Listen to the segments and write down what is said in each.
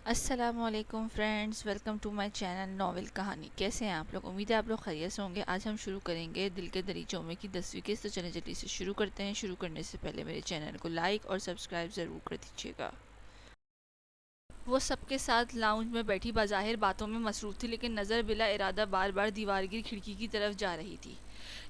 السلام علیکم friends, welcome to my channel novel کہانی۔ کیسے ہیں آپ لوگ؟ امید ہے آپ لوگ خیریت سے ہوں گے۔ آج ہم شروع کریں گے دل کے دریچوں میں کی 10ویں قسط، تو چلیں جلدی سے شروع کرتے ہیں۔ شروع کرنے سے پہلے میرے چینل کو لائک اور سبسکرائب ضرور کر دیجیے گا۔ وہ سب کے ساتھ لاؤنج میں بیٹھی بظاہر باتوں میں مصروف تھی، لیکن نظر بلا ارادہ بار بار دیوار کی کھڑکی کی طرف جا رہی تھی۔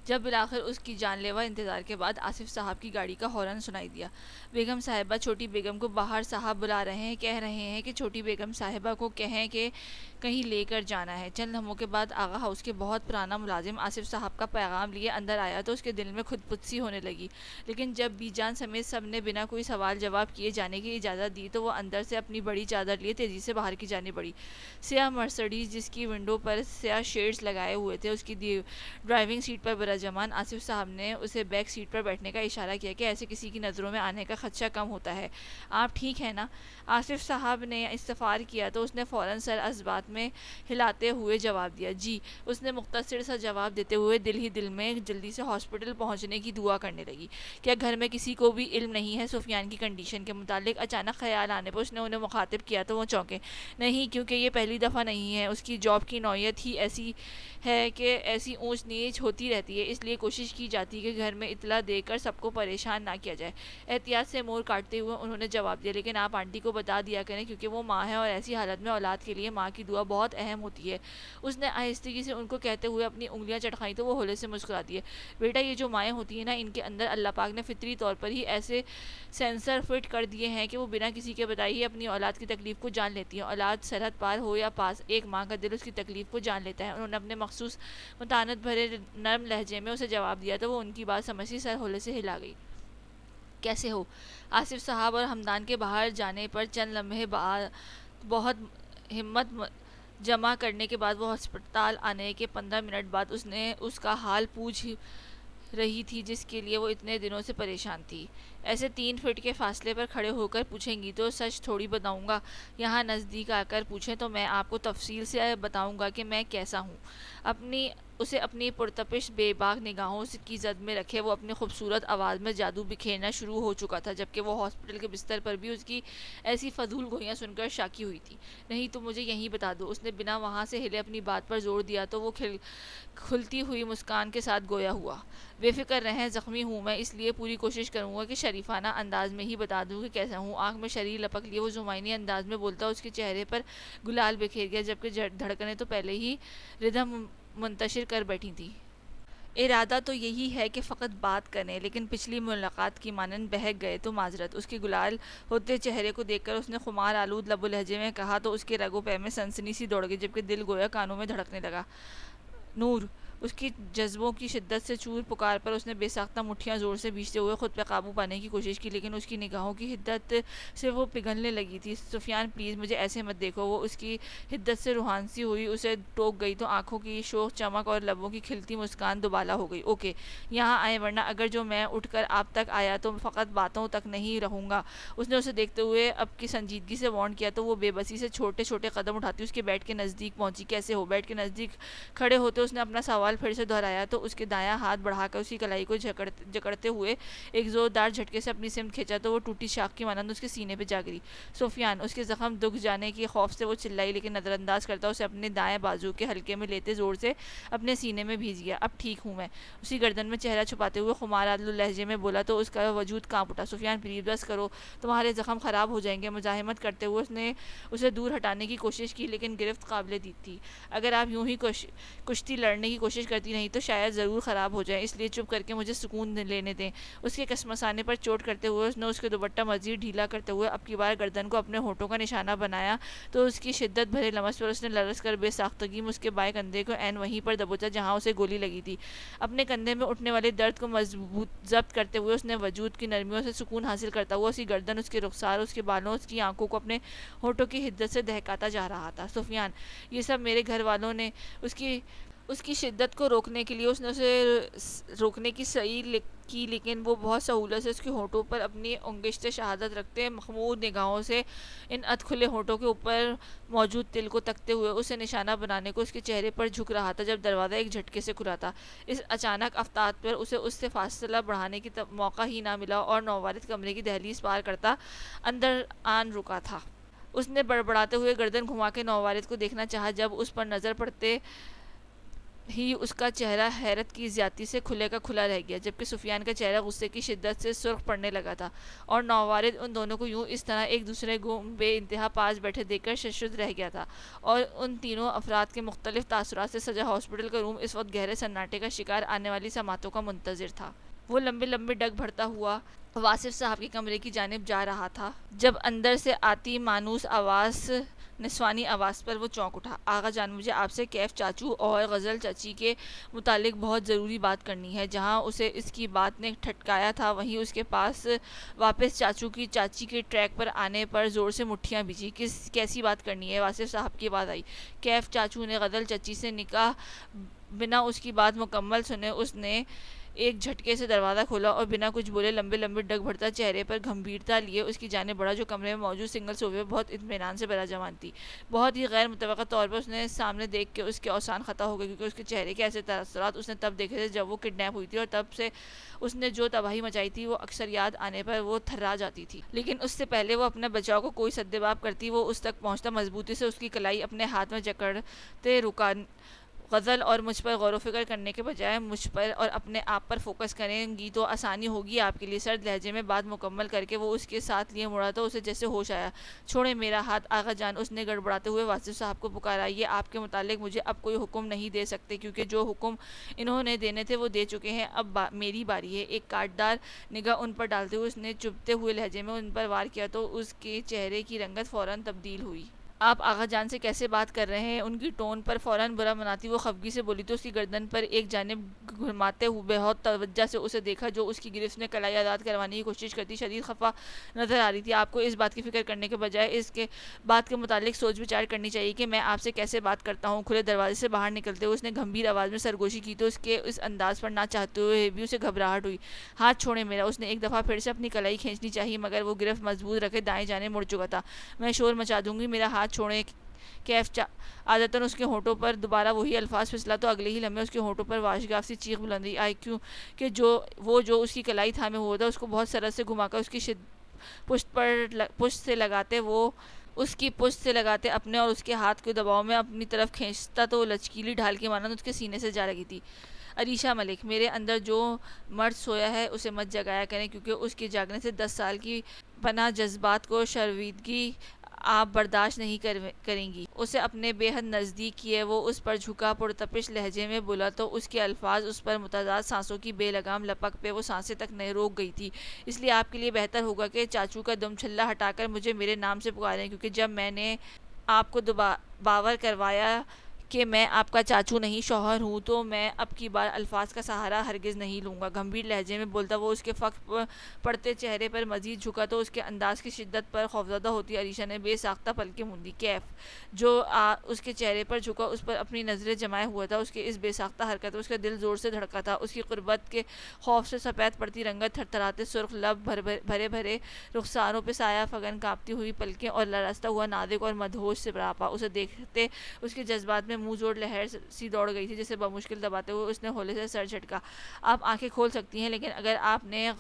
جب بالآخر اس کی جان لیوا انتظار کے بعد آصف صاحب کی گاڑی کا ہارن سنائی دیا۔ بیگم صاحبہ چھوٹی بیگم کو باہر صاحب بلا رہے ہیں، کہہ رہے ہیں کہ چھوٹی بیگم صاحبہ کو کہیں کہ کہیں لے کر جانا ہے۔ چند لمحوں کے بعد آغا ہاؤس کے بہت پرانا ملازم آصف صاحب کا پیغام لیے اندر آیا تو اس کے دل میں خود پتسی ہونے لگی، لیکن جب بی جان سمیت سب نے بنا کوئی سوال جواب کیے جانے کی اجازت دی تو وہ اندر سے اپنی بڑی چادر لیے تیزی سے باہر کی جانب بڑھی۔ سیاہ مرسڈیز جس کی ونڈو پر سیاہ شیڈز لگائے ہوئے تھے، اس کی ڈرائیونگ سیٹ پر براجمان آصف صاحب نے اسے بیک سیٹ پر بیٹھنے کا اشارہ کیا کہ ایسے کسی کی نظروں میں آنے کا خدشہ کم ہوتا ہے۔ آپ ٹھیک ہیں نا؟ آصف صاحب نے استفسار کیا تو اس نے فوراً سر اثبات میں ہلاتے ہوئے جواب دیا، جی۔ اس نے مختصر سا جواب دیتے ہوئے دل ہی دل میں جلدی سے ہاسپٹل پہنچنے کی دعا کرنے لگی۔ کیا گھر میں کسی کو بھی علم نہیں ہے سفیان کی کنڈیشن کے متعلق؟ اچانک خیال آنے پر اس نے انہیں مخاطب کیا تو وہ چونکے۔ نہیں، کیونکہ یہ پہلی دفعہ نہیں ہے۔ اس کی جاب کی نوعیت ہی ایسی ہے کہ ایسی اونچ نیچ ہوتی رہتی ہے، اس لیے کوشش کی جاتی ہے کہ گھر میں اطلاع دے کر سب کو پریشان نہ کیا جائے۔ احتیاط سے مور کاٹتے ہوئے انہوں نے جواب دیا، لیکن آپ آنٹی کو بتا دیا کریں، کیونکہ وہ ماں ہے اور ایسی حالت میں اولاد کے لیے ماں کی دعا بہت اہم ہوتی ہے۔ اس نے آہستگی سے ان کو کہتے ہوئے اپنی انگلیاں چٹکائیں تو وہ ہولے سے مسکرا دیے۔ بیٹا، یہ جو مائیں ہوتی ہیں نا، ان کے اندر اللہ پاک نے فطری طور پر ہی ایسے سینسر فٹ کر دیے ہیں کہ وہ بنا کسی کے بتائے ہی اپنی اولاد کی تکلیف کو جان لیتی ہیں۔ اولاد سرحد پار ہو یا پاس، ایک ماں کا دل اس کی تکلیف کو جان لیتا ہے۔ انہوں نے اپنے مخصوص متانت بھرے نرم لہجے میں اسے جواب دیا تو وہ ان کی بات سمجھی سر ہولے سے ہلا گئی۔ کیسے ہو؟ آصف صاحب اور ہمدان کے باہر جانے پر چند لمحے بعد بہت ہمت جمع کرنے کے بعد وہ ہسپتال آنے کے 15 منٹ بعد اس نے اس کا حال پوچھ رہی تھی جس کے لیے وہ اتنے دنوں سے پریشان تھی۔ ایسے 3 فٹ کے فاصلے پر کھڑے ہو کر پوچھیں گی تو سچ تھوڑی بتاؤں گا؟ یہاں نزدیک آ کر پوچھیں تو میں آپ کو تفصیل سے بتاؤں گا کہ میں کیسا ہوں۔ اسے اپنی پرتپش بے باک نگاہوں کی زد میں رکھے وہ اپنی خوبصورت آواز میں جادو بکھیرنا شروع ہو چکا تھا، جبکہ وہ ہاسپٹل کے بستر پر بھی اس کی ایسی فضول گوئیاں سن کر شاکی ہوئی تھی۔ نہیں تو مجھے یہیں بتا دو۔ اس نے بنا وہاں سے ہلے اپنی بات پر زور دیا تو وہ کھلتی ہوئی مسکان کے ساتھ گویا ہوا۔ بے فکر رہیں، زخمی ہوں میں، اس لیے پوری کوشش کروں گا کہ شریفانہ انداز میں ہی بتا دوں کہ کیسا ہوں۔ آنکھ میں شریر لپک لیے وہ زمائنی انداز میں بولتا، اس کے چہرے پر گلال بکھیر گیا، جبکہ دھڑکنیں تو پہلے ہی ردھم منتشر کر بیٹھی تھی۔ ارادہ تو یہی ہے کہ فقط بات کریں، لیکن پچھلی ملاقات کی مانند بہک گئے تو معذرت۔ اس کے گلال ہوتے چہرے کو دیکھ کر اس نے خمار آلود لب و لہجے میں کہا تو اس کے رگ و پے میں سنسنی سی دوڑ گئی، جبکہ دل گویا کانوں میں دھڑکنے لگا۔ نور! اس کی جذبوں کی شدت سے چور پکار پر اس نے بے ساختہ مٹھیاں زور سے بھیجتے ہوئے خود پہ قابو پانے کی کوشش کی، لیکن اس کی نگاہوں کی حدت سے وہ پگھلنے لگی تھی۔ سفیان پلیز مجھے ایسے مت دیکھو۔ وہ اس کی حدت سے روحان سی ہوئی اسے ٹوک گئی تو آنکھوں کی شوخ چمک اور لبوں کی کھلتی مسکان دوبالا ہو گئی۔ اوکے، یہاں آئیں، ورنہ اگر جو میں اٹھ کر آپ تک آیا تو فقط باتوں تک نہیں رہوں گا۔ اس نے اسے دیکھتے ہوئے اب کی سنجیدگی سے وارن کیا تو وہ بے بسی سے چھوٹے چھوٹے قدم اٹھاتی اس کے بیڈ کے نزدیک پہنچی۔ کیسے ہو؟ بیڈ کے نزدیک کھڑے ہوتے اس نے اپنا سوال پھر سے دہرایا تو اس کے دایاں ہاتھ بڑھا کر اس کی کلائی کو جکڑتے ہوئے ایک زوردار جھٹکے سے اپنی سمت کھینچا تو وہ ٹوٹی شاخ کی مانند اس کے سینے پہ جا گری۔ سفیان! اس کے زخم دکھ جانے کے خوف سے وہ چلائی، لیکن نظر انداز کرتا اسے اپنے دائیں بازو کے حلقے میں لیتے زور سے اپنے سینے میں بھیج گیا۔ اب ٹھیک ہوں میں، اسی گردن میں چہرہ چھپاتے ہوئے خمار آلود لہجے میں بولا تو اس کا وجود کانپ اٹھا۔ سفیان پلیز بس کرو، تمہارے زخم خراب ہو جائیں گے۔ مزاحمت کرتے ہوئے اس نے اسے دور ہٹانے کی کوشش کی، لیکن گرفت قابل دید تھی۔ اگر آپ یوں ہی کشتی لڑنے کی کوشش کرتی نہیں تو شاید ضرور خراب ہو جائیں، اس لیے چپ کر کے مجھے سکون لینے دیں۔ اس کے کسمسانے پر چوٹ کرتے ہوئے اس نے اس کے دوپٹہ مزید ڈھیلا کرتے ہوئے اب کی بار گردن کو اپنے ہونٹوں کا نشانہ بنایا تو اس کی شدت بھرے لمس پر اس نے لرز کر بے ساختگی میں اس کے بائیں کندھے کو عین وہیں پر دبوچا جہاں اسے گولی لگی تھی۔ اپنے کندھے میں اٹھنے والے درد کو ضبط کرتے ہوئے اس نے وجود کی نرمیوں سے سکون حاصل کرتا ہوا اس کی گردن، اس کے رخسار، اس کے بالوں، اس کی آنکھوں کو اپنے ہونٹوں کی حدت سے دہکاتا جا رہا تھا۔ سفیان! یہ سب میرے گھر والوں نے اس کی شدت کو روکنے کے لیے اس نے اسے روکنے کی صحیح کی، لیکن وہ بہت سہولت سے اس کے ہونٹوں پر اپنی انگشت شہادت رکھتے مخمور نگاہوں سے ان ادھ کھلے ہونٹوں کے اوپر موجود تل کو تکتے ہوئے اسے نشانہ بنانے کو اس کے چہرے پر جھک رہا تھا جب دروازہ ایک جھٹکے سے کھلا تھا۔ اس اچانک افتاد پر اسے اس سے فاصلہ بڑھانے کی موقع ہی نہ ملا اور نووارد کمرے کی دہلیز پار کرتا اندر آن رکا تھا۔ اس نے بڑبڑاتے ہوئے گردن گھما کے نووارد کو دیکھنا چاہا۔ جب اس پر نظر پڑتے ہی اس کا چہرہ حیرت کی زیادتی سے کھلے کا کھلا رہ گیا، جبکہ سفیان کا چہرہ غصے کی شدت سے سرخ پڑنے لگا تھا، اور نووارد ان دونوں کو یوں اس طرح ایک دوسرے کو بے انتہا پاس بیٹھے دیکھ کر ششدر رہ گیا تھا، اور ان تینوں افراد کے مختلف تاثرات سے سجا ہاسپٹل کا روم اس وقت گہرے سناٹے کا شکار آنے والی سماعتوں کا منتظر تھا۔ وہ لمبے لمبے ڈگ بھرتا ہوا واصف صاحب کے کمرے کی جانب جا رہا تھا، جب اندر سے آتی مانوس آواز، نسوانی آواز پر وہ چونک اٹھا۔ آغا جان، مجھے آپ سے کیف چاچو اور غزل چچی کے متعلق بہت ضروری بات کرنی ہے۔ جہاں اسے اس کی بات نے ٹھٹکایا تھا، وہیں اس کے پاس واپس چاچو کی چاچی کے ٹریک پر آنے پر زور سے مٹھیاں بھیجی۔ کیسی بات کرنی ہے؟ واصف صاحب کی بات آئی۔ کیف چاچو نے غزل چچی سے نکاح بنا اس کی بات مکمل سنے اس نے ایک جھٹکے سے دروازہ کھولا اور بنا کچھ بولے لمبے لمبے ڈگ بھرتا چہرے پر گمبھیرتا لیے اس کی جانب بڑھا، جو کمرے میں موجود سنگل صوفے پر بہت اطمینان سے براجمان تھی۔ بہت ہی غیر متوقع طور پر اس نے سامنے دیکھ کے اس کے اوسان خطا ہو گئے، کیونکہ اس کے چہرے کے ایسے تاثرات اس نے تب دیکھے تھے جب وہ کڈنیپ ہوئی تھی، اور تب سے اس نے جو تباہی مچائی تھی وہ اکثر یاد آنے پر وہ تھرا جاتی تھی۔ لیکن اس سے پہلے وہ اپنے بچاؤ کو کوئی سدباب کرتی، وہ اس تک پہنچتا، مضبوطی سے اس کی کلائی اپنے ہاتھ میں جکڑتے رکا۔ غزل اور مجھ پر غور و فکر کرنے کے بجائے مجھ پر اور اپنے آپ پر فوکس کریں گی تو آسانی ہوگی آپ کے لیے۔ سرد لہجے میں بات مکمل کر کے وہ اس کے ساتھ لیے مڑا تو اسے جیسے ہوش آیا۔ چھوڑیں میرا ہاتھ آغا جان، اس نے گڑبڑاتے ہوئے واصف صاحب کو پکارا۔ یہ آپ کے متعلق مجھے اب کوئی حکم نہیں دے سکتے، کیونکہ جو حکم انہوں نے دینے تھے وہ دے چکے ہیں، اب میری باری ہے۔ ایک کاٹدار نگاہ ان پر ڈالتے ہوئے اس نے چبھتے ہوئے لہجے میں ان پر وار کیا تو اس کے چہرے کی رنگت فوراً تبدیل ہوئی۔ آپ آغا جان سے کیسے بات کر رہے ہیں؟ ان کی ٹون پر فوراً برا مناتی وہ خفگی سے بولی تو اس کی گردن پر ایک جانب گھماتے ہوئے بہت توجہ سے اسے دیکھا، جو اس کی گرفت میں کلائی آزاد کروانے کی کوشش کرتی شدید خفا نظر آ رہی تھی۔ آپ کو اس بات کی فکر کرنے کے بجائے اس کے بات کے متعلق سوچ وچار کرنی چاہیے کہ میں آپ سے کیسے بات کرتا ہوں۔ کھلے دروازے سے باہر نکلتے ہوئے اس نے گمبھیر آواز میں سرگوشی کی تو اس کے اس انداز پر نہ چاہتے ہوئے بھی اسے گھبراہٹ ہوئی۔ ہاتھ چھوڑیں میرا، اس نے ایک دفعہ پھر سے اپنی کلائی کھینچنی چاہی، مگر وہ گرفت مضبوط رکھے دائیں جانب مڑ چکا تھا۔ میں شور مچا دوں گی، میرا ہاتھ چھوڑیں کیف عادتاً اس کے ہونٹوں پر دوبارہ وہی الفاظ پھسلا تو اگلے ہی لمحے اس کے ہونٹوں پر واشگاف سی چیخ بلندی آئی، کیونکہ جو اس کی کلائی تھامے ہوا تھا اس کو بہت سرت سے گھما کر اس کی پشت سے لگاتے اپنے اور اس کے ہاتھ کے دباؤ میں اپنی طرف کھینچتا تو لچکیلی ڈھال کی مانند اس کے سینے سے جا لگی تھی۔ عریشہ ملک، میرے اندر جو مرد سویا ہے اسے مت جگایا کریں، کیونکہ اس کے جاگنے سے 10 سال کی پناہ جذبات کو شرمندگی آپ برداشت نہیں کریں گی۔ اسے اپنے بے حد نزدیک کیے وہ اس پر جھکا، پرتپش لہجے میں بولا تو اس کے الفاظ اس پر متضاد سانسوں کی بے لگام لپک پہ وہ سانسیں تک نہیں روک گئی تھی۔ اس لیے آپ کے لیے بہتر ہوگا کہ چاچو کا دم چھلا ہٹا کر مجھے میرے نام سے پکاریں، کیونکہ جب میں نے آپ کو باور کروایا کہ میں آپ کا چاچو نہیں شوہر ہوں تو میں اب کی بار الفاظ کا سہارا ہرگز نہیں لوں گا۔ گمبھیر لہجے میں بولتا وہ اس کے فخر پڑتے چہرے پر مزید جھکا تو اس کے انداز کی شدت پر خوفزدہ ہوتی عریشہ نے بے ساختہ پلکیں موندی۔ کیف جو اس کے چہرے پر جھکا اس پر اپنی نظریں جمائے ہوا تھا، اس کے اس بے ساختہ حرکت اس کا دل زور سے دھڑکا تھا۔ اس کی قربت کے خوف سے سفید پڑتی رنگت، تھرتھراتے سرخ لب، بھرے بھرے رخساروں پہ سایہ فگن کانپتی ہوئی پلکیں اور لرزتا ہوا نازک اور مدہوش سراپا، اسے دیکھتے اس کے جذبات میں منہ جوڑ لہر سی دوڑ گئی تھی، جسے بمشکل دباتے ہوئے اس نے ہولے سے سر جھٹکا۔ آپ آنکھیں کھول سکتی ہیں، لیکن اگر آپ نے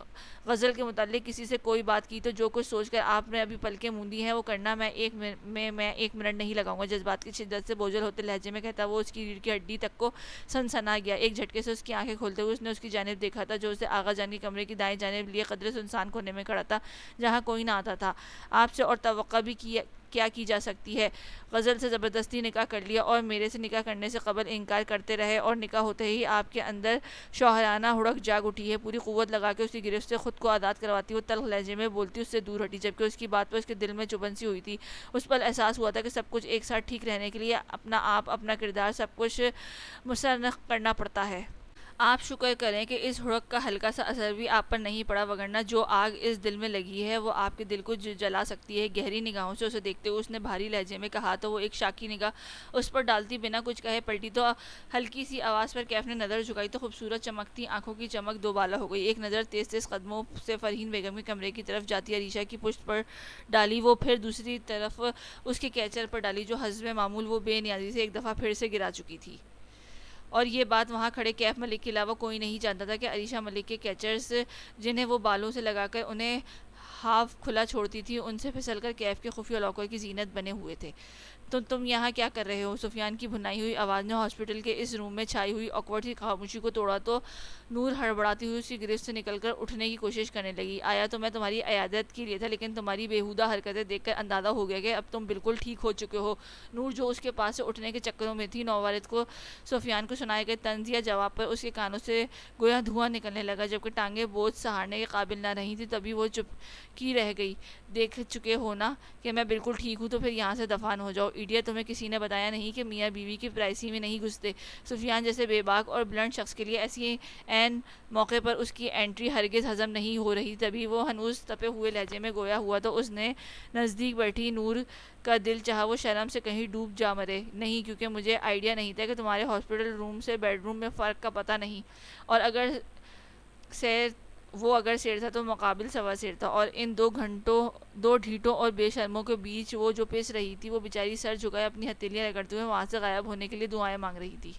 غزل کے متعلق کسی سے کوئی بات کی تو جو کچھ سوچ کر آپ نے ابھی پلکیں موندی ہیں وہ کرنا میں ایک منٹ نہیں لگاؤں گا۔ جذبات کی شدت سے بوجھل ہوتے لہجے میں کہتا وہ اس کی ریڑھ کی ہڈی تک کو سنسنا گیا۔ ایک جھٹکے سے اس کی آنکھیں کھولتے ہوئے اس نے اس کی جانب دیکھا تھا، جو اسے آغا جان کے کمرے کی دائیں جانب لیے قدرے سنسان کونے میں کھڑا تھا، جہاں کوئی نہ آتا تھا۔ آپ سے اور توقع بھی کیا کی جا سکتی ہے؟ غزل سے زبردستی نکاح کر لیا اور میرے سے نکاح کرنے سے قبل انکار کرتے رہے، اور نکاح ہوتے ہی آپ کے اندر شوہرانہ ہڑک جاگ اٹھی ہے۔ پوری قوت لگا کے اس کی گرفت سے خود کو آزاد کرواتی وہ تلخ لہجے میں بولتی اس سے دور ہٹی، جبکہ اس کی بات پر اس کے دل میں چبھن سی ہوئی تھی۔ اس پر احساس ہوا تھا کہ سب کچھ ایک ساتھ ٹھیک رہنے کے لیے اپنا آپ، اپنا کردار، سب کچھ مسنخ کرنا پڑتا ہے۔ آپ شکر کریں کہ اس ہڑک کا ہلکا سا اثر بھی آپ پر نہیں پڑا، وگرنہ جو آگ اس دل میں لگی ہے وہ آپ کے دل کو جلا سکتی ہے۔ گہری نگاہوں سے اسے دیکھتے ہوئے اس نے بھاری لہجے میں کہا تو وہ ایک شاکی نگاہ اس پر ڈالتی بنا کچھ کہے پلٹی تو ہلکی سی آواز پر کیف نے نظر جھکائی تو خوبصورت چمکتی آنکھوں کی چمک دوبالا ہو گئی۔ ایک نظر تیز تیز قدموں سے فرحین بیگم کے کمرے کی طرف جاتی عریشہ کی پشت پر ڈالی، وہ پھر دوسری طرف اس کے کیچر پر ڈالی، جو حسب معمول وہ بے نیازی سے ایک دفعہ پھر سے گرا چکی تھی۔ اور یہ بات وہاں کھڑے کیف ملک کے علاوہ کوئی نہیں جانتا تھا کہ عریشہ ملک کے کیچرز، جنہیں وہ بالوں سے لگا کر انہیں ہاف کھلا چھوڑتی تھی ان سے پھسل کر کیف کے خفیہ لاکر کی زینت بنے ہوئے تھے۔ تو تم یہاں کیا کر رہے ہو؟ سفیان کی بھنائی ہوئی آواز نے ہاسپٹل کے اس روم میں چھائی ہوئی آکورڈ سی خاموشی کو توڑا تو نور ہڑبڑاتی ہوئی اس کی گرفت سے نکل کر اٹھنے کی کوشش کرنے لگی۔ آیا تو میں تمہاری عیادت کے لیے تھا، لیکن تمہاری بےہودہ حرکتیں دیکھ کر اندازہ ہو گیا کہ اب تم بالکل ٹھیک ہو چکے ہو۔ نور جو اس کے پاس سے اٹھنے کے چکروں میں تھی، نووالد کو سفیان کو سنائے گئے طنز یا جواب پر اس کے کانوں سے گویا دھواں نکلنے لگا، جبکہ ٹانگیں بوجھ سہارنے کے قابل نہ رہی تھی۔ تبھی وہ چپ کی رہ گئی۔ دیکھ چکے ہو نا کہ میں بالکل ٹھیک ہوں، تو پھر یہاں سے دفان ہو جاؤ۔ ایڈیٹ، تمہیں کسی نے بتایا نہیں کہ میاں بیوی کی پرائیویسی میں نہیں گھستے؟ سفیان جیسے بے باک اور بلنٹ شخص کے لیے ایسی عین موقع پر اس کی انٹری ہرگز ہضم نہیں ہو رہی۔ تبھی وہ ہنوز تپے ہوئے لہجے میں گویا ہوا تو اس نے نزدیک بیٹھی نور کا دل چاہا وہ شرم سے کہیں ڈوب جا مرے۔ نہیں، کیونکہ مجھے آئیڈیا نہیں تھا کہ تمہارے ہاسپٹل روم سے بیڈ روم میں فرق کا پتہ نہیں، اور اگر سیر تھا تو مقابل سوا سیر تھا، اور ان دو ڈھیٹوں اور بے شرموں کے بیچ وہ جو پس رہی تھی، وہ بیچاری سر جھکائے اپنی ہتھیلیاں رگڑتے ہوئے وہاں سے غائب ہونے کے لیے دعائیں مانگ رہی تھی۔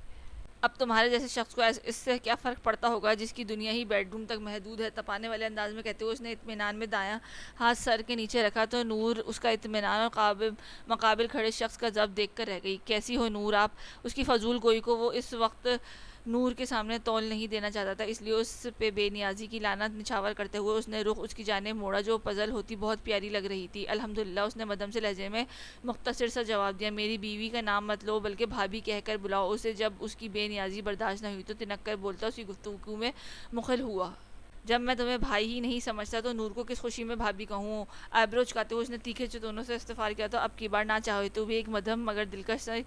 اب تمہارے جیسے شخص کو اس سے کیا فرق پڑتا ہوگا جس کی دنیا ہی بیڈ روم تک محدود ہے؟ تپانے والے انداز میں کہتے ہوئے اس نے اطمینان میں دایاں ہاتھ سر کے نیچے رکھا تو نور اس کا اطمینان اور مقابل کھڑے شخص کا ضبط دیکھ کر رہ گئی۔ کیسی ہو نور آپ؟ اس کی فضول گوئی کو وہ اس وقت نور کے سامنے تول نہیں دینا چاہتا تھا، اس لیے اس پہ بے نیازی کی لعنت نچھاور کرتے ہوئے اس نے رخ اس کی جانب موڑا جو پزل ہوتی بہت پیاری لگ رہی تھی۔ الحمدللہ، اس نے مدھم سے لہجے میں مختصر سا جواب دیا۔ میری بیوی کا نام مت لو، بلکہ بھابھی کہہ کر بلاؤ اسے۔ جب اس کی بے نیازی برداشت نہ ہوئی تو تنک کر بولتا اس کی گفتگو میں مخل ہوا۔ جب میں تمہیں بھائی ہی نہیں سمجھتا تو نور کو کس خوشی میں بھابھی کہوں؟ آئیبرو چکاتے ہوئے اس نے تیکھے چتونوں سے استفسار کیا تو اب کی بار نہ چاہتے ہوئے ایک مدھم مگر دلکش سی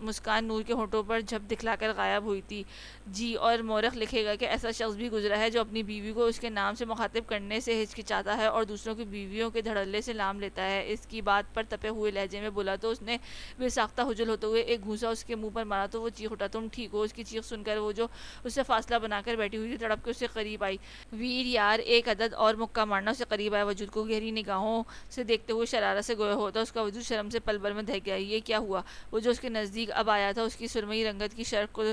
مسکان نور کے ہونٹوں پر جھپ دکھلا کر غائب ہوئی تھی۔ جی، اور مورخ لکھے گا کہ ایسا شخص بھی گزرا ہے جو اپنی بیوی کو اس کے نام سے مخاطب کرنے سے ہچکچاتا ہے اور دوسروں کی بیویوں کے دھڑلے سے لام لیتا ہے۔ اس کی بات پر تپے ہوئے لہجے میں بولا تو اس نے بے ساختہ ہجل ہوتے ہوئے ایک گھونسا اس کے منہ پر مارا تو وہ چیخ اٹھا۔ تم ٹھیک ہو؟ اس کی چیخ سن کر وہ جو اس سے فاصلہ بنا کر بیٹھی ہوئی تھی تڑپ کے اس سے قریب آئی۔ ویر یار، ایک عدد اور مکہ مارنا۔ اسے قریب آئے وجود کو گہری نگاہوں سے دیکھتے ہوئے شرارت سے گویا ہوتا اس کا وجود شرم سے پل بھر میں دھک گیا۔ یہ کیا ہوا؟ وہ جو اس کے نزدیک اب آیا تھا، اس کی سرمئی رنگت کی شرف کو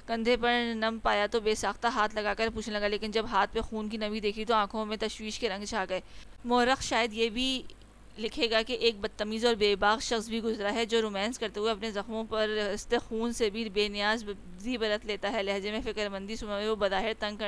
کندھے پر نم پایا تو بے ساختہ ہاتھ لگا کر پوچھنے لگا، لیکن جب ہاتھ پہ خون کی نمی دیکھی تو آنکھوں میں تشویش کے رنگ چھا گئے۔ مورخ شاید یہ بھی لکھے گا کہ ایک بدتمیز اور بے باک شخص بھی گزرا ہے جو رومانس کرتے ہوئے اپنے زخموں پر رستے خون سے بھی بے نیاز زی برت لیتا ہے۔ لہجے میں فکر مندی سمے وہ بظاہر تنگ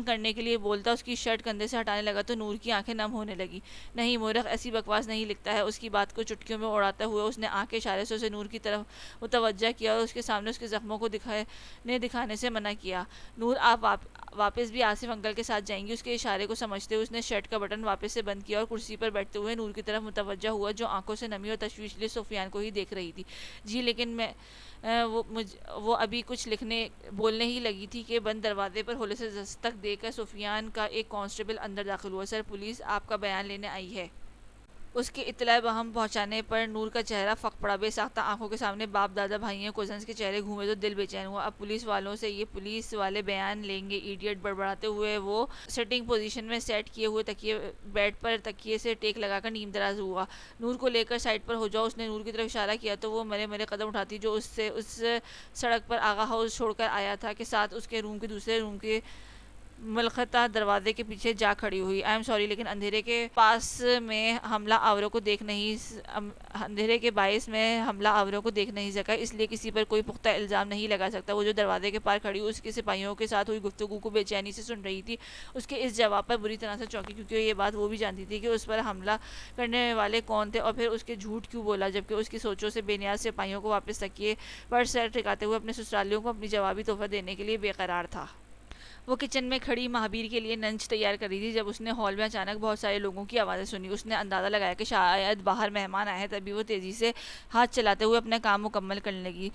کرنے کے لیے بولتا اس کی شرٹ کندھے سے ہٹانے لگا تو نور کی آنکھیں نم ہونے لگی۔ نہیں، مورخ ایسی بکواس نہیں لکھتا ہے۔ اس کی بات کو چٹکیوں میں اڑاتے ہوئے اس نے آنکھ کے اشارے سے اسے نور کی طرف متوجہ کیا اور اس کے سامنے اس کے زخموں کو دکھانے سے منع کیا۔ نور، آپ واپس بھی آصف انکل کے ساتھ جائیں گی؟ اس کے اشارے کو سمجھتے ہوئے اس نے شرٹ کا بٹن واپس سے بند کیا اور کرسی پر بیٹھتے ہوئے نور کی طرف متوجہ ہوا جو آنکھوں سے نمی اور تشویش لیے سفیان کو ہی دیکھ رہی تھی۔ جی، لیکن وہ ابھی کچھ بولنے ہی لگی تھی کہ بند دروازے پر ہولے سے دستک دے کر سفیان کا ایک کانسٹیبل اندر داخل ہوا۔ سر، پولیس آپ کا بیان لینے آئی ہے۔ اس کی اطلاع بہم پہنچانے پر نور کا چہرہ پھک پڑا۔ بے ساختہ آنکھوں کے سامنے باپ، دادا، بھائیوں، کوزنز کے چہرے گھومے تو دل بے چین ہوا۔ اب پولیس والوں سے یہ پولیس والے بیان لیں گے؟ ایڈیٹ، بڑبڑاتے ہوئے وہ سٹنگ پوزیشن میں سیٹ کیے ہوئے بیڈ پر تکیے سے ٹیک لگا کر نیم دراز ہوا۔ نور کو لے کر سائڈ پر ہو جاؤ۔ اس نے نور کی طرف اشارہ کیا تو وہ مرے قدم اٹھاتی جو اس سڑک پر آغا ہاؤس چھوڑ کر آیا تھا کے ساتھ اس کے روم کے دوسرے روم کے ملخطہ دروازے کے پیچھے جا کھڑی ہوئی۔ آئی ایم سوری، لیکن اندھیرے کے باعث میں حملہ آوروں کو دیکھ نہیں سکا، اس لیے کسی پر کوئی پختہ الزام نہیں لگا سکتا۔ وہ جو دروازے کے پار کھڑی اس کے سپاہیوں کے ساتھ ہوئی گفتگو کو بے چینی سے سن رہی تھی، اس کے اس جواب پر بری طرح سے چونکی، کیونکہ یہ بات وہ بھی جانتی تھی کہ اس پر حملہ کرنے والے کون تھے اور پھر اس کے جھوٹ کیوں بولا، جبکہ اس کی سوچوں سے بے نیاز سپاہیوں کو واپس تکیے پر سر ٹکاتے ہوئے اپنے سسرالیوں کو اپنی جوابی تحفہ دینے کے لیے بے قرار تھا۔ وہ کچن میں کھڑی مہابیر کے لیے لنچ تیار کر رہی تھی جب اس نے ہال میں اچانک بہت سارے لوگوں کی آوازیں سنی۔ اس نے اندازہ لگایا کہ شاید باہر مہمان آئے ہیں، تبھی وہ تیزی سے ہاتھ چلاتے ہوئے اپنا کام مکمل کرنے لگی۔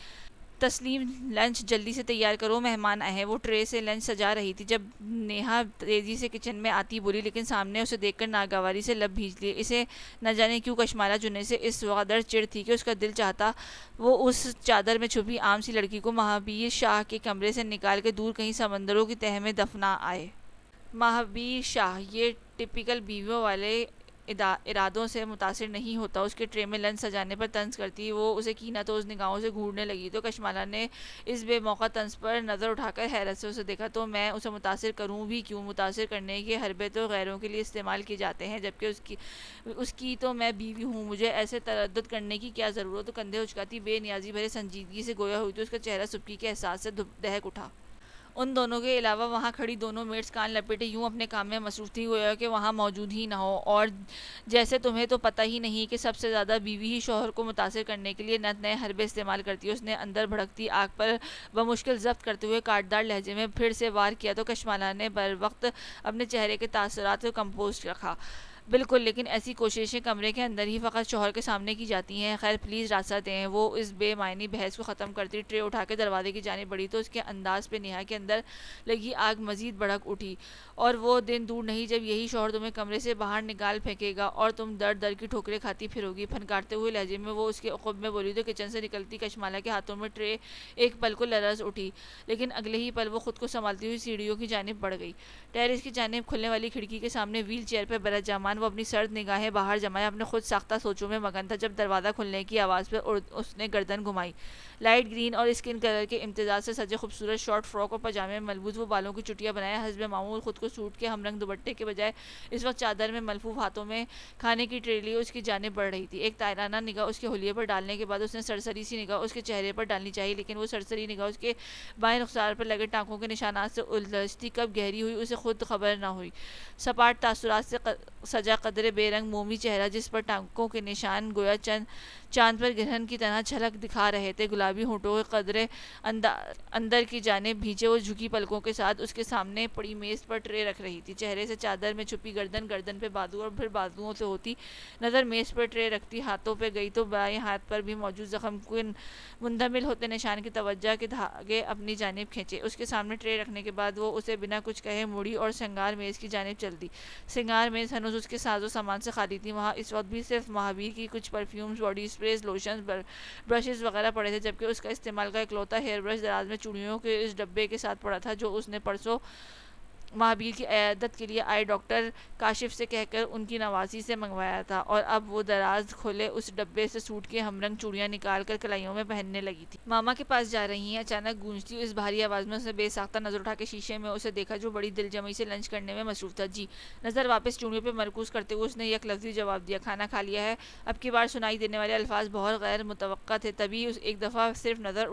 تسلیم، لنچ جلدی سے تیار کرو، مہمان آئے ہیں۔ وہ ٹرے سے لنچ سجا رہی تھی جب نیہا تیزی سے کچن میں آتی بولی، لیکن سامنے اسے دیکھ کر ناگواری سے لب بھیج لیے۔ اسے نہ جانے کیوں کشمالہ چننے سے اس قدر چڑ تھی کہ اس کا دل چاہتا وہ اس چادر میں چھپی عام سی لڑکی کو مہابیر شاہ کے کمرے سے نکال کے دور کہیں سمندروں کی تہہ میں دفنا آئے۔ مہابیر شاہ، یہ ٹپیکل بیویوں والے ارادوں سے متاثر نہیں ہوتا، اس کے ٹرے میں لنچ سجانے پر طنز کرتی، وہ اسے کینہ توز نگاہوں سے گھورنے لگی تو کشمالہ نے اس بے موقع طنز پر نظر اٹھا کر حیرت سے اسے دیکھا۔ تو میں اسے متاثر کروں بھی کیوں؟ متاثر کرنے کے حربے تو غیروں کے لیے استعمال کیے جاتے ہیں، جبکہ اس کی تو میں بیوی ہوں، مجھے ایسے تردد کرنے کی کیا ضرورت؟ تو کندھے اچکاتی بے نیازی بھرے سنجیدگی سے گویا ہوئی تو اس کا چہرہ سبکی کے احساس سے دہک اٹھا۔ ان دونوں کے علاوہ وہاں کھڑی دونوں میٹس کان لپیٹے یوں اپنے کام میں مصروف تھی گویا کہ وہاں موجود ہی نہ ہو، اور جیسے تمہیں تو پتہ ہی نہیں کہ سب سے زیادہ بیوی ہی شوہر کو متاثر کرنے کے لیے نت نئے حربے استعمال کرتی ہے۔ اس نے اندر بھڑکتی آگ پر بمشکل ضبط کرتے ہوئے کاٹدار لہجے میں پھر سے وار کیا تو کشمالہ نے بروقت اپنے چہرے کے تاثرات کو کمپوز رکھا۔ بالکل، لیکن ایسی کوششیں کمرے کے اندر ہی فقط شوہر کے سامنے کی جاتی ہیں۔ خیر پلیز راستہ دیں۔ وہ اس بے معنی بحث کو ختم کرتی ٹرے اٹھا کے دروازے کی جانب بڑھی تو اس کے انداز پہ نیہا کے اندر لگی آگ مزید بھڑک اٹھی۔ اور وہ دن دور نہیں جب یہی شوہر تمہیں کمرے سے باہر نکال پھینکے گا اور تم در در کی ٹھوکریں کھاتی پھرو گی۔ پھنکارتے ہوئے لہجے میں وہ اس کے عقب میں بولی تو کچن سے نکلتی کشمالہ کے ہاتھوں میں ٹرے ایک پل کو لرز اٹھی، لیکن اگلے ہی پل وہ خود کو سنبھالتی ہوئی سیڑھیوں کی جانب بڑھ گئی۔ ٹیرس کی جانب کھلنے والی کھڑکی کے سامنے ویل چیئر پہ برجامان وہ اپنی سرد نگاہیں باہر جمائے اپنے خود ساختہ سوچوں میں مگن تھا جب دروازہ کھلنے کی آواز پر اس نے گردن گھمائی۔ لائٹ گرین اور اسکن کلر کے امتزاج سے سجے خوبصورت شارٹ فراک اور پاجامے میں ملبوس وہ بالوں کی چٹیاں بنائے حسب معمول خود کو سوٹ کے ہم رنگ دوپٹے کے بجائے اس وقت چادر میں ملفوف ہاتھوں میں کھانے کی ٹرے لیے اس کی جانب بڑھ رہی تھی۔ ایک تائرانہ نگاہ اس کے حلیے پر ڈالنے کے بعد اس نے سرسری سی نگاہ اس کے چہرے پر ڈالنی چاہی، لیکن وہ سرسری نگاہ اس کے بائیں رخسار پر لگے ٹانکوں کے نشانات سے الجھتی کب گہری ہوئی اسے خود خبر نہ ہوئی۔ سپاٹ تاثرات سے سجا قدرے بے رنگ مومی چہرہ جس پر ٹانکوں کے نشان گویا چاند پر گرہن کی طرح جھلک دکھا رہے تھے، گلابی ہونٹوں کے قدرے اندر کی جانب بھیجے وہ جھکی پلکوں کے ساتھ اس کے سامنے پڑی میز پر ٹرے رکھ رہی تھی، چہرے سے چادر میں چھپی گردن، گردن پہ بازو اور پھر بازوؤں سے ہوتی نظر میز پر ٹرے رکھتی ہاتھوں پہ گئی تو بائیں ہاتھ پر بھی موجود زخم کو مندمل ہوتے نشان کی توجہ کے دھاگے اپنی جانب کھینچے۔ اس کے سامنے ٹرے رکھنے کے بعد وہ اسے بنا کچھ کہے مڑی اور سنگار میز کی جانب چل دی۔ سنگار میز ہنوز اس کے ساز و سامان سے خالی تھی، وہاں اس وقت بھی صرف مہابیر کی کچھ پرفیومز، باڈی سپریز، لوشنز، برشز وغیرہ پڑے تھے، جبکہ اس کا استعمال کا اکلوتا ہیئر برش دراز میں چوڑیوں کے اس ڈبے کے ساتھ پڑا تھا جو اس نے پرسوں مہابیر کی عیادت کے لیے آئے ڈاکٹر کاشف سے کہہ کر ان کی نواسی سے منگوایا تھا، اور اب وہ دراز کھولے اس ڈبے سے سوٹ کے ہم رنگ چوڑیاں نکال کر کلائیوں میں پہننے لگی تھی۔ ماما کے پاس جا رہی ہیں؟ اچانک گونجتی اس بھاری آواز میں اسے بے ساختہ نظر اٹھا کے شیشے میں اسے دیکھا جو بڑی دل جمعی سے لنچ کرنے میں مصروف تھا۔ جی۔ نظر واپس چوڑیوں پہ مرکوز کرتے ہوئے اس نے یک لفظی جواب دیا۔ کھانا کھا لیا ہے؟ اب کی بار سنائی دینے والے الفاظ بہت غیر متوقع تھے، تبھی ایک دفعہ صرف نظر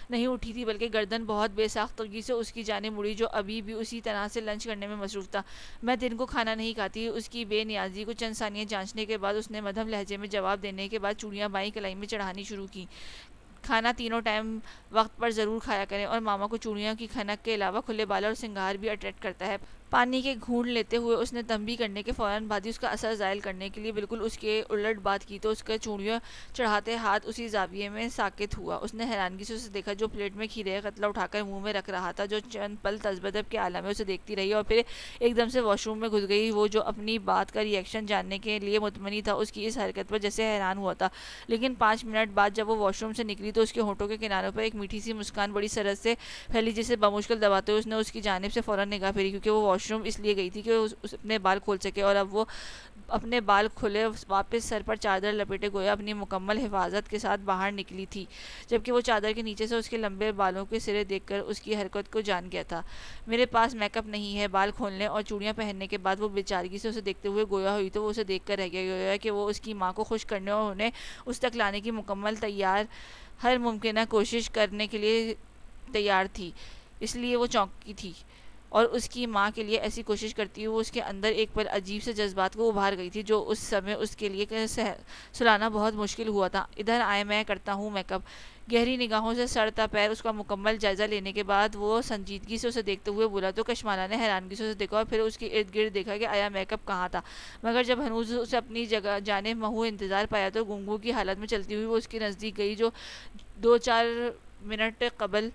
نہیں اٹھی تھی بلکہ گردن بہت بے ساختگی سے اس کی جانب مڑی جو ابھی بھی اسی طرح سے لنچ کرنے میں مصروف تھا۔ میں دن کو کھانا نہیں کھاتی۔ اس کی بے نیازی کو چند ثانیے جانچنے کے بعد اس نے مدھم لہجے میں جواب دینے کے بعد چوڑیاں بائیں کلائی میں چڑھانی شروع کی۔ کھانا تینوں ٹائم وقت پر ضرور کھایا کریں، اور ماما کو چوڑیوں کی کھنک کے علاوہ کھلے بال اور سنگار بھی اٹریکٹ کرتا ہے۔ پانی کے گھونٹ لیتے ہوئے اس نے تنبیہ کرنے کے فوراً بعد ہی اس کا اثر زائل کرنے کے لیے بالکل اس کے الٹ بات کی تو اس کا چوڑیاں چڑھاتے ہاتھ اسی زاویے میں ساکت ہوا۔ اس نے حیرانگی سے اسے دیکھا جو پلیٹ میں کھیرے قتلہ اٹھا کر منہ میں رکھ رہا تھا، جو چند پل تذبذب کے عالم میں اسے دیکھتی رہی اور پھر ایک دم سے واش روم میں گھس گئی۔ وہ جو اپنی بات کا ری ایکشن جاننے کے لیے مطمئن تھا اس کی اس حرکت پر جیسے حیران ہوا تھا، لیکن 5 منٹ بعد جب وہ واش روم سے نکلی تو اس کے ہونٹوں کے کناروں پر ایک میٹھی سی مسکان بڑی سرعت سے پھیلی جسے بمشکل دباتے ہوئے اس نے اس کی جانب سے فوراً نگاہ پھیری، کیونکہ وہ واش روم اس لیے گئی تھی کہ وہ اپنے بال کھول سکے، اور اب وہ اپنے بال کھلے واپس سر پر چادر لپیٹے گویا اپنی مکمل حفاظت کے ساتھ باہر نکلی تھی، جبکہ وہ چادر کے نیچے سے اس کے لمبے بالوں کے سرے دیکھ کر اس کی حرکت کو جان گیا تھا۔ میرے پاس میک اپ نہیں ہے۔ بال کھولنے اور چوڑیاں پہننے کے بعد وہ بیچارگی سے اسے دیکھتے ہوئے گویا ہوئی تو وہ اسے دیکھ کر رہ گیا، گویا کہ وہ اس کی ماں کو خوش کرنے اور انہیں اس تک لانے کی مکمل تیار ہر ممکنہ کوشش کرنے کے لیے تیار تھی، اس لیے وہ چونکی تھی، اور اس کی ماں کے لیے ایسی کوشش کرتی ہوئی اس کے اندر ایک پل عجیب سے جذبات کو ابھار گئی تھی جو اس سمے اس کے لیے سلانا بہت مشکل ہوا تھا۔ ادھر آئے، میں کرتا ہوں میک اپ۔ گہری نگاہوں سے سر تا پیر اس کا مکمل جائزہ لینے کے بعد وہ سنجیدگی سے اسے دیکھتے ہوئے بولا تو کشمالہ نے حیرانگی سے اسے دیکھا اور پھر اس کے ارد گرد دیکھا کہ آیا میک اپ کہاں تھا، مگر جب ہنوز اسے اپنی جانب محو انتظار پایا تو گنگو کی حالت میں چلتی ہوئی وہ اس کے نزدیک گئی جو 2-4 منٹ قبل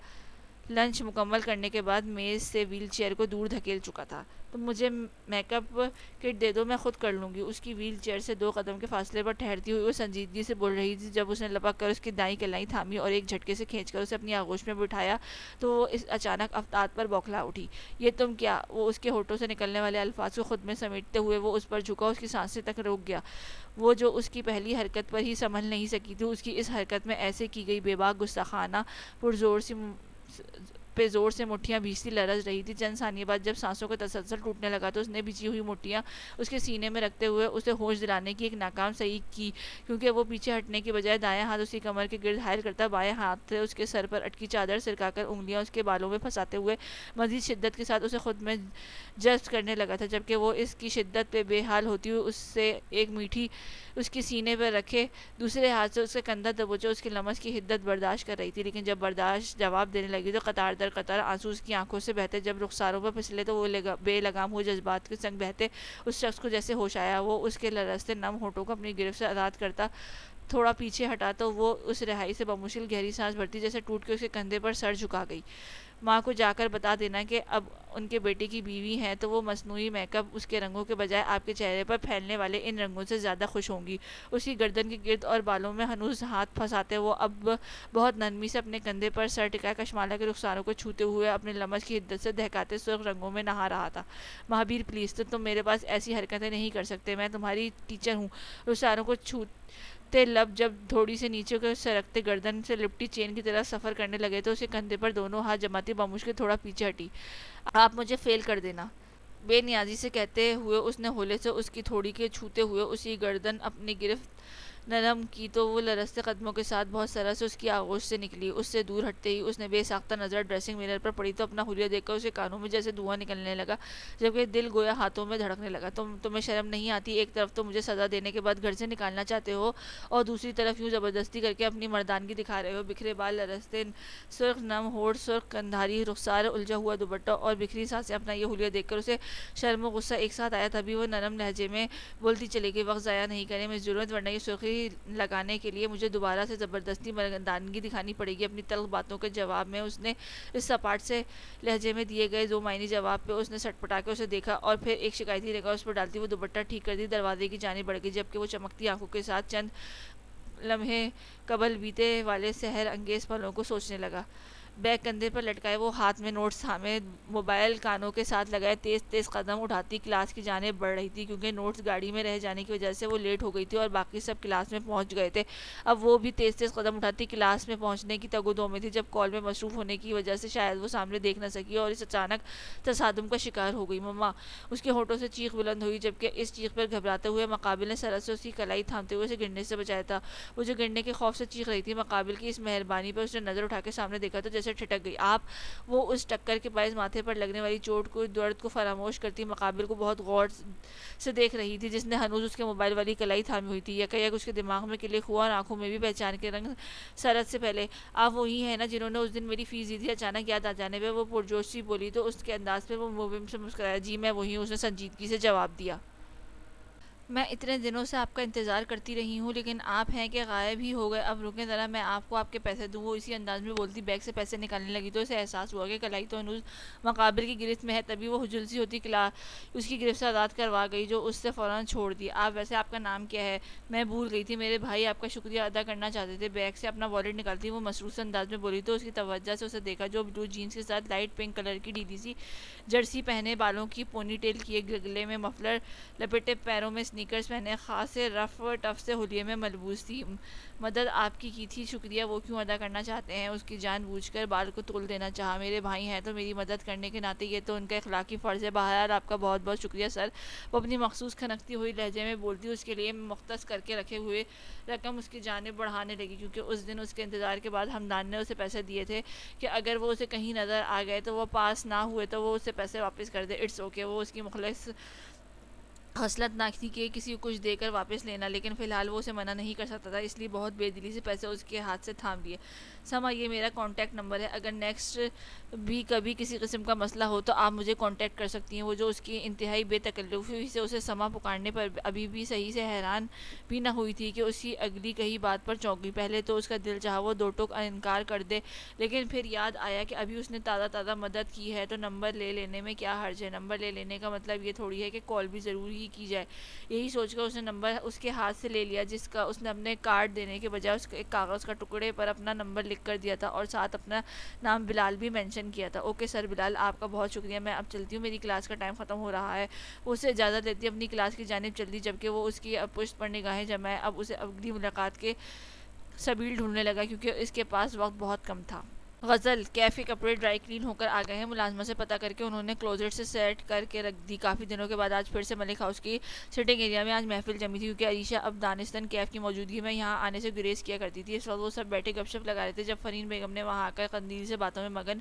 لنچ مکمل کرنے کے بعد میز سے ویل چیئر کو دور دھکیل چکا تھا۔ تو مجھے میک اپ کٹ دے دو، میں خود کر لوں گی۔ اس کی ویل چیئر سے 2 قدم کے فاصلے پر ٹھہرتی ہوئی وہ سنجیدگی سے بول رہی تھی جب اس نے لپک کر اس کی دائیں کلائی تھامی اور ایک جھٹکے سے کھینچ کر اسے اپنی آغوش میں بٹھایا تو وہ اس اچانک افتاد پر بوکھلا اٹھی۔ یہ تم کیا؟ وہ اس کے ہونٹوں سے نکلنے والے الفاظ کو خود میں سمیٹتے ہوئے وہ اس پر جھکا، اس کی سانسیں تک رک گیا۔ وہ جو اس کی پہلی حرکت پر ہی سنبھل نہیں سکی تھی، اس کی اس حرکت میں ایسے کی گئی بے باک گستاخانہ زور سے مٹھیاں بھیجتی لرز رہی تھی۔ چند ثانیے بعد جب سانسوں کا تسلسل ٹوٹنے لگا تو اس نے بھیجی ہوئی مٹھیاں اس کے سینے میں رکھتے ہوئے اسے ہوش دلانے کی ایک ناکام سعی کی، کیونکہ وہ پیچھے ہٹنے کی بجائے دایاں ہاتھ اس کی کمر کے گرد حائل کرتا، بائیں ہاتھ سے اس کے سر پر اٹکی چادر سرکا کر انگلیاں اس کے بالوں میں پھنساتے ہوئے مزید شدت کے ساتھ اسے خود میں جذب کرنے لگا تھا، جبکہ وہ اس کی شدت پہ بے حال ہوتی ہوئی اس سے ایک میٹھی اس کی سینے پر رکھے دوسرے ہاتھ سے اس کے کندھا دبوچے اس کی لمس کی حدت برداشت کر رہی تھی۔ لیکن جب برداشت جواب دینے لگی تو قطار در قطار آنسو اس کی آنکھوں سے بہتے جب رخساروں پر پھسلے تو وہ بے لگام ہوئے جذبات کے سنگ بہتے اس شخص کو جیسے ہوش آیا۔ وہ اس کے لرزتے نم ہونٹوں کو اپنی گرفت سے آزاد کرتا تھوڑا پیچھے ہٹا تو وہ اس رہائی سے بمشکل گہری سانس بھرتی جیسے ٹوٹ کے اس کے کندھے پر سر جھکا گئی۔ ماں کو جا کر بتا دینا کہ اب ان کے بیٹے کی بیوی ہیں تو وہ مصنوعی میک اپ اس کے رنگوں کے بجائے آپ کے چہرے پر پھیلنے والے ان رنگوں سے زیادہ خوش ہوں گی۔ اس کی گردن کے گرد اور بالوں میں ہنوز ہاتھ پھنساتے وہ اب بہت نرمی سے اپنے کندھے پر سر ٹکائے کشمالہ کے رخساروں کو چھوتے ہوئے اپنے لمس کی حدت سے دہکاتے سرخ رنگوں میں نہا رہا تھا۔ مہابیر پلیز، تم میرے پاس ایسی حرکتیں نہیں کر سکتے، میں تمہاری ٹیچر ہوں۔ رخساروں کو چھوتے لب جب تھوڑی سے نیچے کو سرکتے گردن سے لپٹی چین کی طرح سفر کرنے لگے تو اسے کندھے پر دونوں ہاتھ جماتی بمشکل تھوڑا پیچھے ہٹی۔ آپ مجھے فیل کر دینا، بے نیازی سے کہتے ہوئے اس نے ہولے سے اس کی تھوڑی کے چھوتے ہوئے اسی گردن اپنی گرفت نرم کی تو وہ لرزتے قدموں کے ساتھ بہت سرا سے اس کی آغوش سے نکلی۔ اس سے دور ہٹتے ہی اس نے بے ساختہ نظر ڈریسنگ میرر پر پڑی تو اپنا حلیہ دیکھ کر اسے کانوں میں جیسے دھواں نکلنے لگا، جبکہ دل گویا ہاتھوں میں دھڑکنے لگا۔ تمہیں شرم نہیں آتی؟ ایک طرف تو مجھے سزا دینے کے بعد گھر سے نکالنا چاہتے ہو اور دوسری طرف یوں زبردستی کر کے اپنی مردانگی دکھا رہے ہو۔ بکھرے بال، لرزتے سرخ نم ہونٹ، سرخ کندھاری رخسار، الجھا ہوا دوپٹہ اور بکھری سانسیں۔ اپنا یہ حلیہ دیکھ کر اسے شرم و غصہ ایک ساتھ آیا، تبھی وہ نرم لہجے میں بولتی چلی گئی، وقت ضائع نہیں کریں مس جرمت، ورنہ یہ سرخی لگانے کے لیے مجھے دوبارہ سے زبردستی مردانگی دکھانی پڑے گی۔ اپنی تلخ باتوں کے جواب میں اس نے اس سپاٹ سے لہجے میں دیے گئے دو معنی جواب پہ اس نے سٹ پٹا کے اسے دیکھا اور پھر ایک شکایتی نگاہ اس پر ڈالتی وہ دوپٹہ ٹھیک کر دی دروازے کی جانب بڑھ گئی، جبکہ وہ چمکتی آنکھوں کے ساتھ چند لمحے قبل بیتے والے سحر انگیز پلوں کو سوچنے لگا۔ بیگ کندھے پر لٹکائے وہ ہاتھ میں نوٹس تھامے موبائل کانوں کے ساتھ لگائے تیز تیز قدم اٹھاتی کلاس کی جانب بڑھ رہی تھی، کیونکہ نوٹس گاڑی میں رہ جانے کی وجہ سے وہ لیٹ ہو گئی تھی اور باقی سب کلاس میں پہنچ گئے تھے۔ اب وہ بھی تیز تیز قدم اٹھاتی کلاس میں پہنچنے کی تگ و دو میں تھی، جب کال میں مصروف ہونے کی وجہ سے شاید وہ سامنے دیکھ نہ سکی اور اس اچانک تصادم کا شکار ہو گئی۔ مما! اس کے ہونٹوں سے چیخ بلند ہوئی، جبکہ اس چیخ پر گھبراتے ہوئے مقابل نے سرت سے اس کی کلائی تھامتے ہوئے اسے گرنے سے بچایا تھا۔ وہ جو گرنے کے خوف سے چیخ رہی تھی، مقابل کی اس مہربانی پر اس نے نظر اٹھا کے سامنے دیکھا تو جیسے ٹھٹک گئی۔ آپ! وہ اس ٹکر کے باعث ماتھے پر لگنے والی چوٹ کو درد کو فراموش کرتی مقابل کو بہت غور سے دیکھ رہی تھی، جس نے ہنوز اس کے موبائل والی کلائی تھامی ہوئی تھی۔ یکا یک اس کے دماغ میں کلک ہوا اور آنکھوں میں بھی پہچان کے رنگ۔ سرت سے پہلے آپ وہی ہیں نا جنہوں نے اس دن میری فیس دی تھی؟ اچانک یاد آ جانے پہ وہ پرجوش سی بولی تو اس کے انداز پہ وہ مبہم سے مسکرایا۔ جی میں وہی ہوں، اس نے سنجیدگی سے جواب دیا۔ میں اتنے دنوں سے آپ کا انتظار کرتی رہی ہوں، لیکن آپ ہیں کہ غائب ہی ہو گئے۔ اب رکیں ذرا، میں آپ کو آپ کے پیسے دوں۔ وہ اسی انداز میں بولتی بیگ سے پیسے نکالنے لگی تو اسے احساس ہوا کہ کلائی تو ہنوز مقابل کی گرفت میں ہے، تبھی وہ ہجوم سی ہوتی اس کی گرفت سے آزاد کروا گئی جو اس سے فوراً چھوڑ دی۔ ویسے آپ کا نام کیا ہے؟ میں بھول گئی تھی، میرے بھائی آپ کا شکریہ ادا کرنا چاہتے تھے۔ بیگ سے اپنا والیٹ نکالتی وہ مسروس انداز میں بولی تو اس کی توجہ سے اسے دیکھا جو بلو جینز کے ساتھ لائٹ پنک کلر کی ڈھیلی سی جرسی پہنے، بالوں کی پونی ٹیل کیے، گلے میں مفلر لپیٹے، پیروں میں سنیکرز پہنے، خاصے رف ٹف سے حلیے میں ملبوس تھی۔ مدد آپ کی تھی، شکریہ وہ کیوں ادا کرنا چاہتے ہیں؟ اس کی جان بوجھ کر بال کو تول دینا چاہا۔ میرے بھائی ہیں تو میری مدد کرنے کے ناطے یہ تو ان کا اخلاقی فرض ہے۔ بہرحال آپ کا بہت بہت شکریہ سر، وہ اپنی مخصوص کھنکتی ہوئی لہجے میں بولتی اس کے لیے مختص کر کے رکھے ہوئے رقم اس کی جانب بڑھانے لگی، کیونکہ اس دن اس کے انتظار کے بعد ہمدان نے اسے پیسے دیے تھے کہ اگر وہ اسے کہیں نظر آ گئے تو وہ پاس نہ ہوئے تو وہ اسے پیسے واپس کر دے۔ اٹس اوکے، وہ اس کی مخلص خصلت نہ تھی کہ کسی کو کچھ دے کر واپس لینا، لیکن فی الحال وہ اسے منع نہیں کر سکتا تھا، اس لیے بہت بے دلی سے پیسے اس کے ہاتھ سے تھام لیے۔ سما، یہ میرا کانٹیکٹ نمبر ہے، اگر نیکسٹ بھی کبھی کسی قسم کا مسئلہ ہو تو آپ مجھے کانٹیکٹ کر سکتی ہیں۔ وہ جو اس کی انتہائی بے تکلفی سے اسے سما پکارنے پر ابھی بھی صحیح سے حیران بھی نہ ہوئی تھی کہ اس کی اگلی کہی بات پر چونک گئی۔ پہلے تو اس کا دل چاہا وہ دو ٹوک انکار کر دے، لیکن پھر یاد آیا کہ ابھی اس نے تازہ مدد کی ہے تو نمبر لے لینے میں کیا حرج ہے۔ نمبر لے لینے کا مطلب یہ تھوڑی ہے کہ کال بھی ضرور ہی کی جائے۔ یہی سوچ کر اس نے نمبر اس کے ہاتھ سے لے لیا، جس کا اس نے اپنے کارڈ دینے کے بجائے اس کے ایک کاغذ کا ٹکڑے پر اپنا نمبر لکھ کر دیا تھا اور ساتھ اپنا نام بلال بھی مینشن کیا تھا۔ اوکے سر بلال، آپ کا بہت شکریہ، میں اب چلتی ہوں، میری کلاس کا ٹائم ختم ہو رہا ہے۔ وہ اسے اجازت لیتی اپنی کلاس کی جانب چلتی، جبکہ وہ اس کی پشت پر نگاہیں جمائے اب اسے اگلی ملاقات کے سبیل ڈھونڈنے لگا، کیونکہ اس کے پاس وقت بہت کم تھا۔ غزل کیف کے کپڑے ڈرائی کلین ہو کر آ گئے ہیں، ملازمہ سے پتہ کر کے انہوں نے کلوزٹ سے سیٹ کر کے رکھ دی۔ کافی دنوں کے بعد آج پھر سے ملک ہاؤس کی سٹنگ ایریا میں آج محفل جمی تھی، کیونکہ عریشہ اب دانستان کیف کی موجودگی میں یہاں آنے سے گریز کیا کرتی تھی۔ اس وقت وہ سب بیٹھے گپ شپ لگا رہے تھے جب فرین بیگم نے وہاں آ کر قندیل سے باتوں میں مگن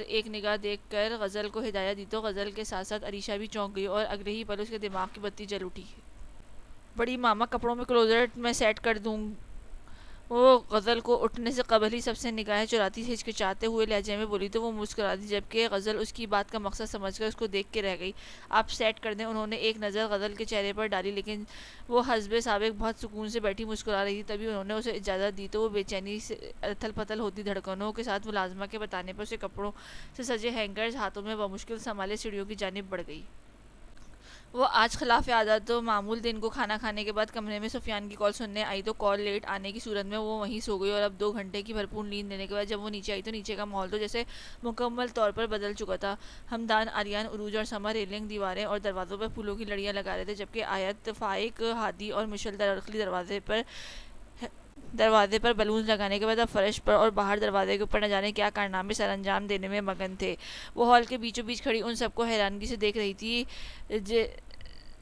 ایک نگاہ دیکھ کر غزل کو ہدایت دی تو غزل کے ساتھ ساتھ عریشہ بھی چونک گئی اور اگلے ہی پل اس کے دماغ کی بتی جل اٹھی۔ بڑی ماما، کپڑوں میں کلوزٹ میں سیٹ کر دوں۔ وہ غزل کو اٹھنے سے قبل ہی سب سے نگاہیں چراتی ہچکچاتے ہوئے لہجے میں بولی تو وہ مسکرا دی، جبکہ غزل اس کی بات کا مقصد سمجھ کر اس کو دیکھ کے رہ گئی۔ آپ سیٹ کر دیں۔ انہوں نے ایک نظر غزل کے چہرے پر ڈالی، لیکن وہ حسب سابق بہت سکون سے بیٹھی مسکرا رہی تھی۔ تبھی انہوں نے اسے اجازت دی تو وہ بے چینی سے اتھل پتھل ہوتی دھڑکنوں کے ساتھ ملازمہ کے بتانے پر اسے کپڑوں سے سجے ہینگرز ہاتھوں میں بمشکل سنبھالے سیڑھیوں کی جانب بڑھ گئی۔ وہ آج خلاف عادت معمول دن کو کھانا کھانے کے بعد کمرے میں سفیان کی کال سننے آئی تو کال لیٹ آنے کی صورت میں وہ وہیں سو گئی، اور اب 2 گھنٹے کی بھرپور نیند لینے کے بعد جب وہ نیچے آئی تو نیچے کا ماحول تو جیسے مکمل طور پر بدل چکا تھا۔ ہمدان، آریان، عروج اور سما ریلنگ، دیواریں اور دروازوں پر پھولوں کی لڑیاں لگا رہے تھے، جبکہ آیت، فائق، ہادی اور مشل درخلی دروازے پر بلونز لگانے کے بعد اب فرش پر اور باہر دروازے کے اوپر نہ جانے کیا کارنامے سر انجام دینے میں مگن تھے۔ وہ ہال کے بیچوں بیچ کھڑی ان سب کو حیرانگی سے دیکھ رہی تھی۔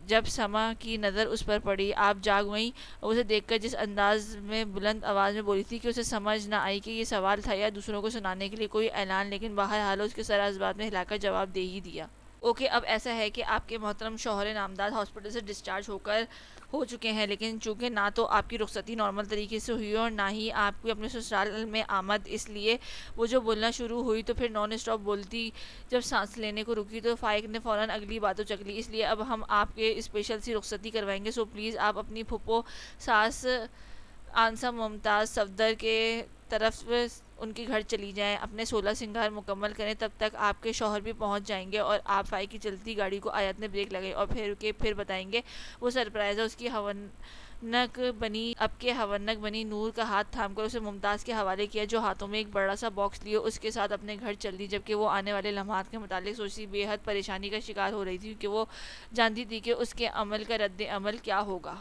جب سما کی نظر اس پر پڑی، آپ جاگ گئیں، اسے دیکھ کر جس انداز میں بلند آواز میں بولی تھی کہ اسے سمجھ نہ آئی کہ یہ سوال تھا یا دوسروں کو سنانے کے لیے کوئی اعلان، لیکن بہرحال اس کے سر اسبات میں ہلا کر جواب دے ہی دیا۔ اوکے، اب ایسا ہے کہ آپ کے محترم شوہر نامدار ہاسپٹل سے ڈسچارج ہو چکے ہیں، لیکن چونکہ نہ تو آپ کی رخصتی نارمل طریقے سے ہوئی اور نہ ہی آپ کی اپنے سسرال میں آمد، اس لیے وہ جو بولنا شروع ہوئی تو پھر نان اسٹاپ بولتی، جب سانس لینے کو رکی تو فائق نے فوراً اگلی باتوں چک لی۔ اس لیے اب ہم آپ کے اسپیشل سی رخصتی کروائیں گے، سو پلیز آپ اپنی پھپھو ساس آنسا ممتاز صفدر کے طرف ان کے گھر چلی جائیں، اپنے 16 سنگار مکمل کریں، تب تک آپ کے شوہر بھی پہنچ جائیں گے۔ اور آپ فائق کی چلتی گاڑی کو آیت نے بریک لگائی اور پھر بتائیں گے۔ وہ سرپرائز ہے اس کی اب کے ہونک بنی نور کا ہاتھ تھام کر اسے ممتاز کے حوالے کیا، جو ہاتھوں میں ایک بڑا سا باکس لیے اس کے ساتھ اپنے گھر چل دی، جبکہ وہ آنے والے لمحات کے متعلق سوچتی بے حد پریشانی کا شکار ہو رہی تھی، کیونکہ وہ جانتی تھی کہ اس کے عمل کا رد عمل کیا ہوگا۔